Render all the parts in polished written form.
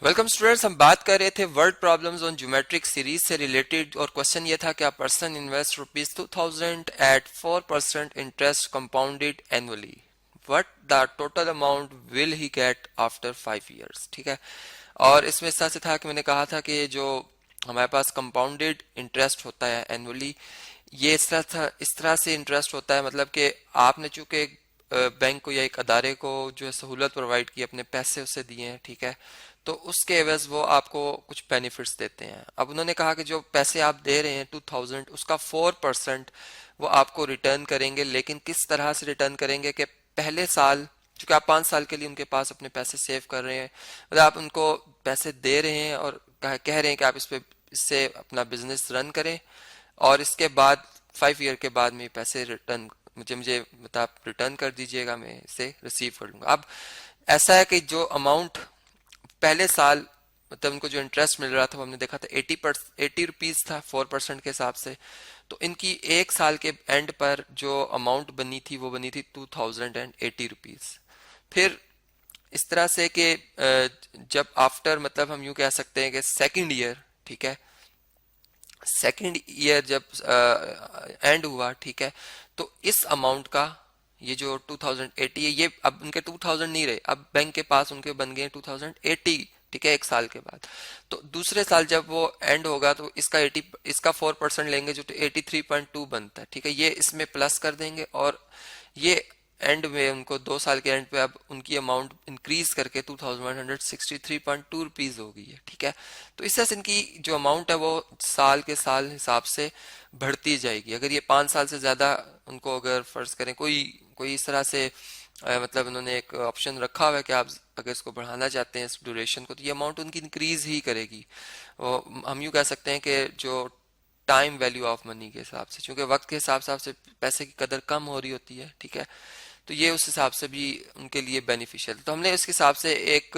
Welcome students, हम बात कर रहे थे word problems on geometric series से रिलेटेड और क्वेश्चन ये था कि a person invest ₹2000 at 4% interest compounded annually, what the total amount will he get after 5 years। ठीक है, और इसमें इस तरह से था कि मैंने कहा था कि जो हमारे पास कंपाउंडेड इंटरेस्ट होता है एनुअली, ये इस तरह से इंटरेस्ट होता है, मतलब कि आपने चूंकि बैंक को या एक अदारे को जो है सहूलत प्रोवाइड की, अपने पैसे उसे दिए हैं, ठीक है, तो उसके एवज वो आपको कुछ बेनिफिट्स देते हैं। अब उन्होंने कहा कि जो पैसे आप दे रहे हैं 2000, उसका 4% वो आपको रिटर्न करेंगे, लेकिन किस तरह से रिटर्न करेंगे कि पहले साल, चूंकि आप 5 साल के लिए उनके पास अपने पैसे सेव कर रहे हैं, मतलब आप उनको पैसे दे रहे हैं और कह रहे हैं कि आप इससे अपना बिजनेस रन करें, और इसके बाद 5 ईयर के बाद में पैसे रिटर्न मुझे मतलब आप रिटर्न कर दीजिएगा, मैं इसे रिसीव कर लूंगा। अब ऐसा है कि जो अमाउंट पहले साल, मतलब उनको जो इंटरेस्ट मिल रहा था, वो हमने देखा था 80 रुपीज था 4% के हिसाब से। तो इनकी एक साल के एंड पर जो अमाउंट बनी थी वो बनी थी 2080 रुपीज। फिर इस तरह से कि जब आफ्टर, मतलब हम यूं कह सकते हैं कि सेकंड ईयर, ठीक है, सेकंड ईयर जब एंड हुआ, ठीक है, तो इस अमाउंट का, ये जो 2080 है, ये अब उनके 2000 नहीं रहे, अब बैंक के पास उनके बन गए 2080, ठीक है, एक साल के बाद। तो दूसरे साल जब वो एंड होगा तो इसका 4% लेंगे जो 83.2 बनता है, ठीक है, ये इसमें प्लस कर देंगे, और ये एंड में उनको 2 साल के एंड पे अब उनकी अमाउंट इंक्रीज करके 2163.2 रुपीज हो गई है, ठीक है। तो इस तरह से इनकी जो अमाउंट है वो साल के साल हिसाब से बढ़ती जाएगी। अगर ये 5 साल से ज्यादा उनको, अगर फर्ज करें कोई कोई इस तरह से मतलब उन्होंने एक ऑप्शन रखा हुआ है कि आप अगर इसको बढ़ाना चाहते हैं इस ड्यूरेशन को, तो ये अमाउंट उनकी इंक्रीज ही करेगी। हम यूँ कह सकते हैं कि जो टाइम वैल्यू ऑफ मनी के हिसाब से, क्योंकि वक्त के हिसाब से पैसे की कदर कम हो रही होती है, ठीक है, तो ये उस हिसाब से भी उनके लिए बेनिफिशियल। तो हमने इसके हिसाब से एक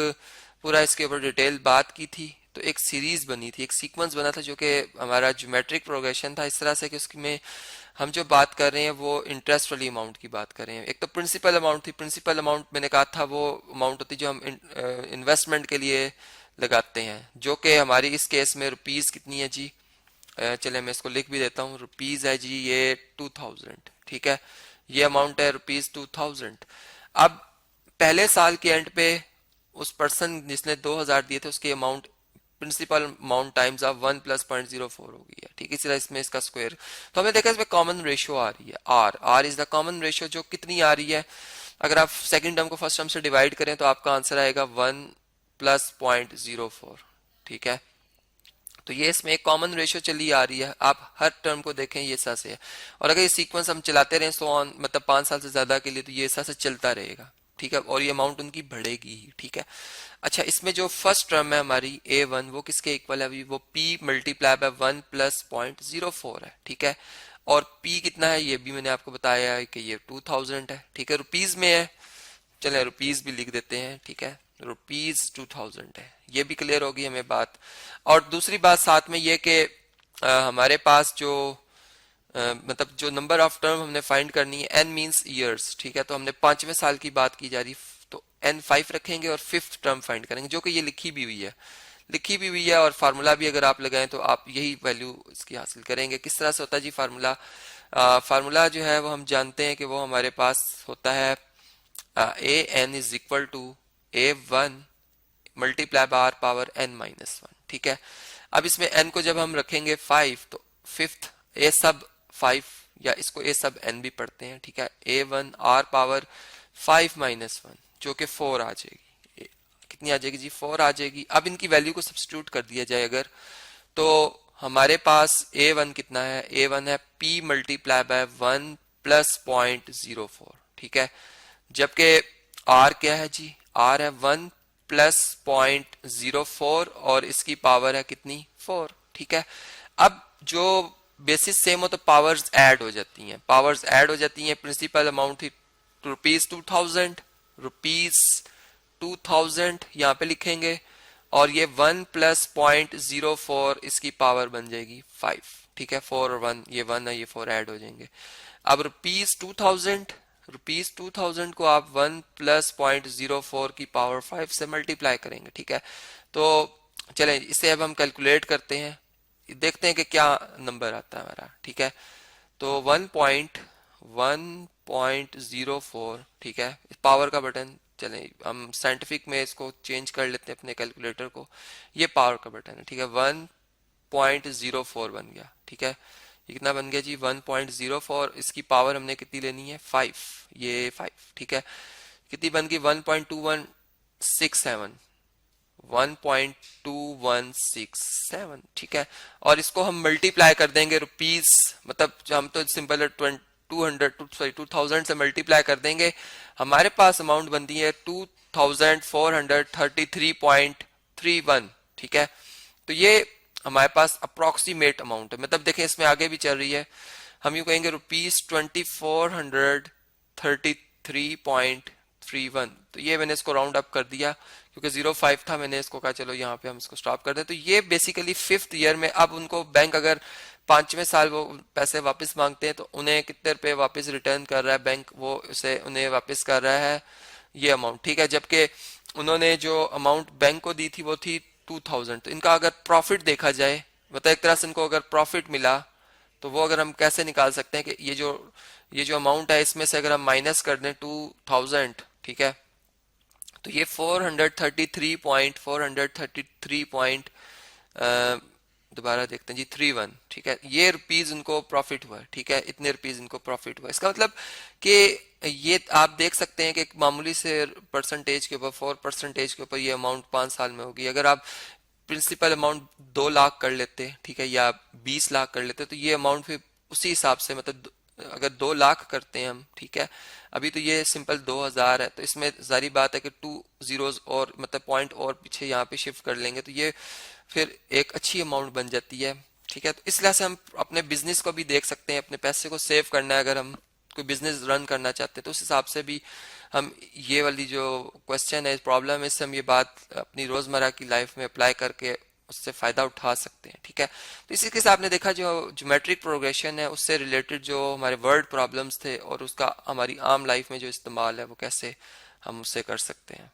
पूरा इसके ऊपर डिटेल बात की थी। तो एक सीरीज बनी थी, एक सीक्वेंस बना था जो कि हमारा ज्योमेट्रिक प्रोग्रेशन था, इस तरह से कि उसमें हम जो बात कर रहे हैं वो इंटरेस्ट वाली अमाउंट की बात कर रहे हैं। एक तो प्रिंसिपल अमाउंट थी, प्रिंसिपल अमाउंट मैंने कहा था वो अमाउंट होती जो हम इन्वेस्टमेंट के लिए लगाते हैं, जो कि हमारी इस केस में रुपीज कितनी है जी, चले मैं इसको लिख भी देता हूँ, रुपीज है जी ये 2000, ठीक है, ये अमाउंट है रुपीज 2000। अब पहले साल के एंड पे उस पर्सन जिसने 2000 दिए थे उसकी amount, principal amount times of 1 plus 0.04 हो गई है, ठीक है, इसी तरह इसमें इसका स्क्वायर। तो हमने देखा इसमें कॉमन रेशियो आ रही है, r is the common ratio, जो कितनी आ रही है, अगर आप सेकंड टर्म को फर्स्ट टर्म से डिवाइड करें तो आपका आंसर आएगा 1 प्लस 0.04, ठीक है। तो ये इसमें एक कॉमन रेशियो चली आ रही है, आप हर टर्म को देखें ये ऐसा से है, और अगर ये सीक्वेंस हम चलाते रहे तो ऑन, मतलब 5 साल से ज्यादा के लिए, तो ये ऐसा से चलता रहेगा, ठीक है, और ये अमाउंट उनकी बढ़ेगी ही, ठीक है। अच्छा, इसमें जो फर्स्ट टर्म है हमारी A1, वो किसके इक्वल है अभी, वो P मल्टीप्लाई बाय 1 प्लस 0.04 है, ठीक है, और P कितना है ये भी मैंने आपको बताया है कि ये 2000 है, ठीक है, रुपीज में है, चले रुपीज भी लिख देते हैं, ठीक है, रुपीज 2000 है, ये भी क्लियर होगी हमें बात। और दूसरी बात साथ में ये कि हमारे पास जो मतलब जो नंबर ऑफ टर्म हमने फाइंड करनी है, एन मींस ईयर्स, ठीक है, तो हमने 5वें साल की बात की जा रही, तो एन 5 रखेंगे और फिफ्थ टर्म फाइंड करेंगे, जो कि ये लिखी भी हुई है, और फार्मूला भी अगर आप लगाएं तो आप यही वैल्यू इसकी हासिल करेंगे। किस तरह से होता है जी फार्मूला, फार्मूला जो है वो हम जानते हैं कि वो हमारे पास होता है a n is equal to A1 multiply by r power n-1, ठीक है। अब इसमें n को जब हम रखेंगे 5, तो फिफ्थ ए सब 5, या इसको ए सब n भी पढ़ते हैं, ठीक है, A1 आर पावर 5-1, जो कि 4 आ जाएगी, कितनी आ जाएगी जी, 4 आ जाएगी। अब इनकी वैल्यू को सब्स्टिट्यूट कर दिया जाए अगर, तो हमारे पास A1 कितना है, A1 है P मल्टीप्लाई बाय 1 प्लस 0.04, ठीक है, जबकि R क्या है जी, R है 1 प्लस 0.04, और इसकी पावर है कितनी, 4, ठीक है। अब जो बेसिस सेम हो तो पावर्स ऐड हो जाती हैं, प्रिंसिपल अमाउंट थी रुपीज 2000 यहाँ पे लिखेंगे, और ये 1 प्लस 0.04 इसकी पावर बन जाएगी 5, ठीक है, 4 और 1, ये 1 है ये 4 ऐड हो जाएंगे। अब रुपीज 2000 ₹2000 को आप 1 प्लस 0.04 की पावर 5 से मल्टीप्लाई करेंगे, ठीक है। तो चलें इसे अब हम कैलकुलेट करते हैं, देखते हैं कि क्या नंबर आता है हमारा, ठीक है। तो 1.1.04, ठीक है, पावर का बटन, चलें हम साइंटिफिक में इसको चेंज कर लेते हैं अपने कैलकुलेटर को, ये पावर का बटन है, ठीक है। 1.04 बन गया, ठीक है। ये कितना बन गया जी? 1.04। इसकी पावर हमने कितनी लेनी है? 5, ये 5, ठीक है। कितनी बन गई? 1.2167, 1.2167, ठीक है। और इसको हम मल्टीप्लाई कर देंगे रुपीस, मतलब हम तो सिंपल 2000 से मल्टीप्लाई कर देंगे, हमारे पास अमाउंट बनती है 2433.31, ठीक है। तो ये हमारे पास अप्रोक्सीमेट अमाउंट है, मतलब देखें इसमें आगे भी चल रही है, हम यूँ कहेंगे ₹2433.31। तो ये मैंने इसको राउंड अप कर दिया क्योंकि 05 था, मैंने इसको कहा चलो यहाँ पे हम इसको स्टॉप कर दें। तो ये बेसिकली 5th ईयर में, अब उनको बैंक अगर 5वें साल वो पैसे वापस मांगते हैं तो उन्हें कितने रुपए वापस रिटर्न कर रहा है बैंक, वो उसे उन्हें वापस कर रहा है ये अमाउंट, ठीक है। जबकि उन्होंने जो अमाउंट बैंक को दी थी वो थी 2000। तो इनका अगर प्रॉफिट देखा जाए, मतलब एक तरह से इनको अगर प्रॉफिट मिला, तो वो अगर हम कैसे निकाल सकते हैं कि ये जो अमाउंट है इसमें से अगर हम माइनस कर दें 2000, ठीक है, तो ये 433 पॉइंट दोबारा देखते हैं जी 31, ठीक है, ये रुपीज उनको प्रॉफिट हुआ, ठीक है, इतने रुपीज इनको प्रॉफिट हुआ। इसका मतलब कि ये आप देख सकते हैं कि एक मामूली से परसेंटेज के ऊपर, 4% के ऊपर ये अमाउंट 5 साल में होगी। अगर आप प्रिंसिपल अमाउंट 2 लाख कर लेते, ठीक है, या 20 लाख कर लेते, तो ये अमाउंट फिर उसी हिसाब से, मतलब अगर 2 लाख करते हैं हम, ठीक है, अभी तो ये सिंपल 2000 है, तो इसमें जारी बात है कि 2 जीरोस और मतलब पॉइंट और पीछे यहाँ पे शिफ्ट कर लेंगे तो ये फिर एक अच्छी अमाउंट बन जाती है, ठीक है। तो इस लिहाज से हम अपने बिजनेस को भी देख सकते हैं, अपने पैसे को सेव करना है, अगर हम कोई बिजनेस रन करना चाहते हैं तो उस हिसाब से भी हम ये वाली जो क्वेश्चन है, प्रॉब्लम है, इससे हम ये बात अपनी रोजमर्रा की लाइफ में अप्लाई करके उससे फायदा उठा सकते हैं, ठीक है। तो इसी के साथ आपने देखा जो ज्योमेट्रिक प्रोग्रेशन है उससे रिलेटेड जो हमारे वर्ड प्रॉब्लम्स थे और उसका हमारी आम लाइफ में जो इस्तेमाल है वो कैसे हम उससे कर सकते हैं।